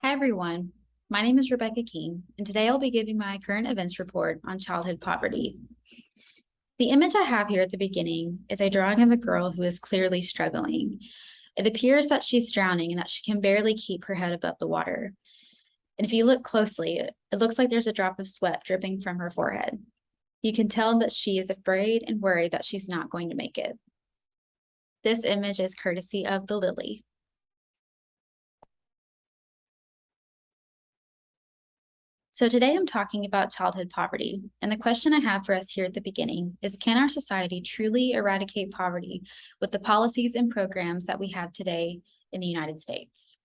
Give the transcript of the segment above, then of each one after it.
Hi everyone, my name is Rebecca King, and today I'll be giving my current events report on childhood poverty. The image I have here at the beginning is a drawing of a girl who is clearly struggling. It appears that she's drowning and that she can barely keep her head above the water. And if you look closely, it looks like there's a drop of sweat dripping from her forehead. You can tell that she is afraid and worried that she's not going to make it. This image is courtesy of the Lily. So today I'm talking about childhood poverty, and the question I have for us here at the beginning is, can our society truly eradicate poverty with the policies and programs that we have today in the United States?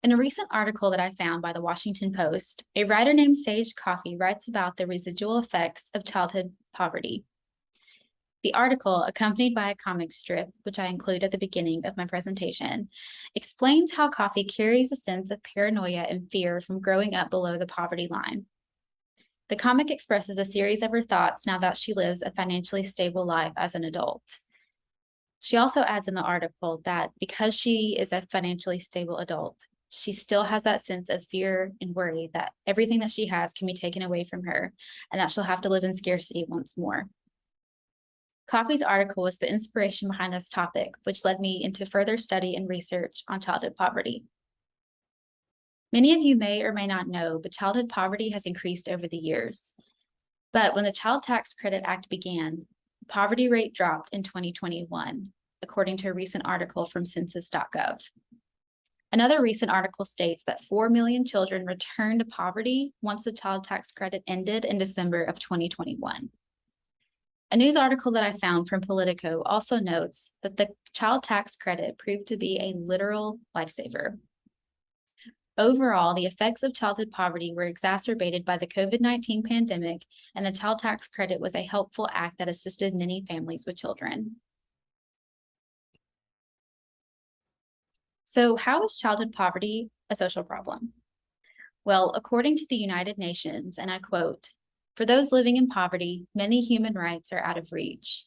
In a recent article that I found by the Washington Post, a writer named Sage Coffey writes about the residual effects of childhood poverty. The article, accompanied by a comic strip, which I include at the beginning of my presentation, explains how Coffey carries a sense of paranoia and fear from growing up below the poverty line. The comic expresses a series of her thoughts now that she lives a financially stable life as an adult. She also adds in the article that because she is a financially stable adult, she still has that sense of fear and worry that everything that she has can be taken away from her and that she'll have to live in scarcity once more. Coffey's article was the inspiration behind this topic, which led me into further study and research on childhood poverty. Many of you may or may not know, but childhood poverty has increased over the years. But when the Child Tax Credit Act began, the poverty rate dropped in 2021, according to a recent article from census.gov. Another recent article states that 4 million children returned to poverty once the child tax credit ended in December of 2021. A news article that I found from Politico also notes that the child tax credit proved to be a literal lifesaver. Overall, the effects of childhood poverty were exacerbated by the COVID-19 pandemic, and the child tax credit was a helpful act that assisted many families with children. So how is childhood poverty a social problem? Well, according to the United Nations, and I quote, "For those living in poverty, many human rights are out of reach.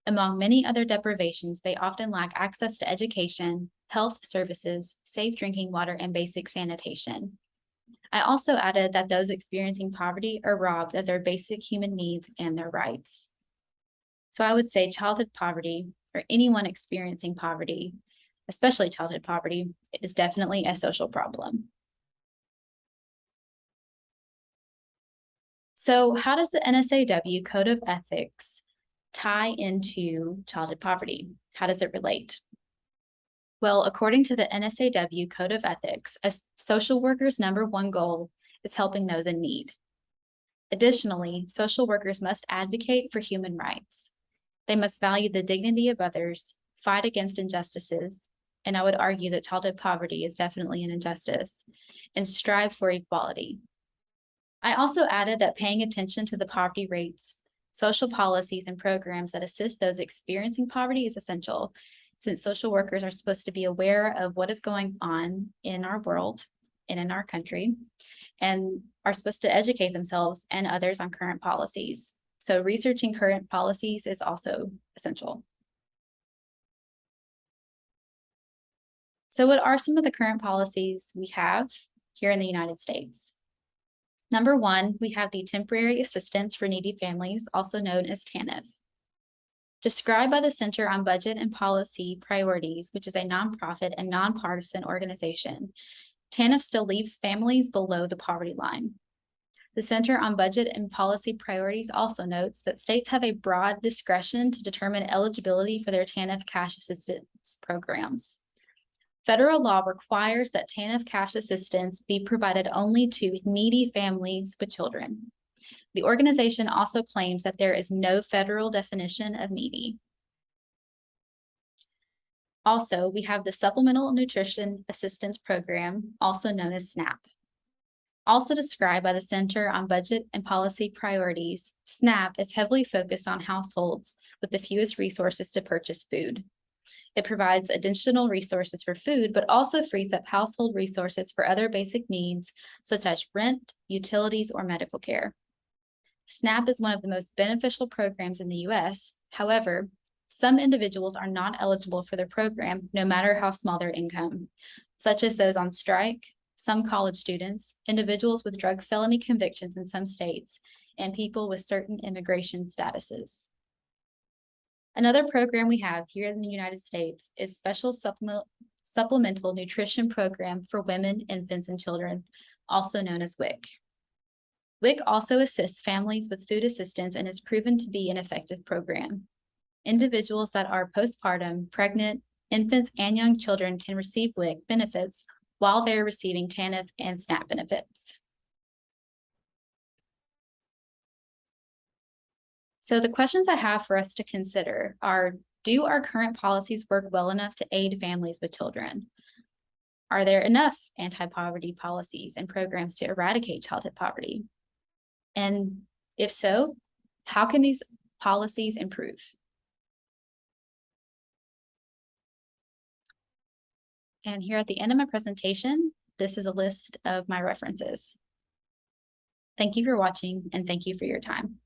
Among many other deprivations, they often lack access to education, health services, safe drinking water, and basic sanitation." I also added that those experiencing poverty are robbed of their basic human needs and their rights. So I would say childhood poverty, or anyone experiencing poverty, especially childhood poverty, is definitely a social problem. So how does the NSAW Code of Ethics tie into childhood poverty? How does it relate? Well, according to the NSAW Code of Ethics, a social worker's #1 goal is helping those in need. Additionally, social workers must advocate for human rights. They must value the dignity of others, fight against injustices, and I would argue that childhood poverty is definitely an injustice, and strive for equality. I also added that paying attention to the poverty rates, social policies, and programs that assist those experiencing poverty is essential, since social workers are supposed to be aware of what is going on in our world and in our country, and are supposed to educate themselves and others on current policies. So researching current policies is also essential. So what are some of the current policies we have here in the United States? #1, we have the Temporary Assistance for Needy Families, also known as TANF. Described by the Center on Budget and Policy Priorities, which is a nonprofit and nonpartisan organization, TANF still leaves families below the poverty line. The Center on Budget and Policy Priorities also notes that states have a broad discretion to determine eligibility for their TANF cash assistance programs. Federal law requires that TANF cash assistance be provided only to needy families with children. The organization also claims that there is no federal definition of needy. Also, we have the Supplemental Nutrition Assistance Program, also known as SNAP. Also described by the Center on Budget and Policy Priorities, SNAP is heavily focused on households with the fewest resources to purchase food. It provides additional resources for food, but also frees up household resources for other basic needs, such as rent, utilities, or medical care. SNAP is one of the most beneficial programs in the US. However, Some individuals are not eligible for the program, no matter how small their income, such as those on strike, some college students, individuals with drug felony convictions in some states, and people with certain immigration statuses. Another program we have here in the United States is Special Supplemental Nutrition Program for Women, Infants, and Children, also known as WIC. WIC also assists families with food assistance and is proven to be an effective program. Individuals that are postpartum, pregnant, infants, and young children can receive WIC benefits while they're receiving TANF and SNAP benefits. So the questions I have for us to consider are, do our current policies work well enough to aid families with children? Are there enough anti-poverty policies and programs to eradicate childhood poverty? And if so, how can these policies improve? And here at the end of my presentation, this is a list of my references. Thank you for watching, and thank you for your time.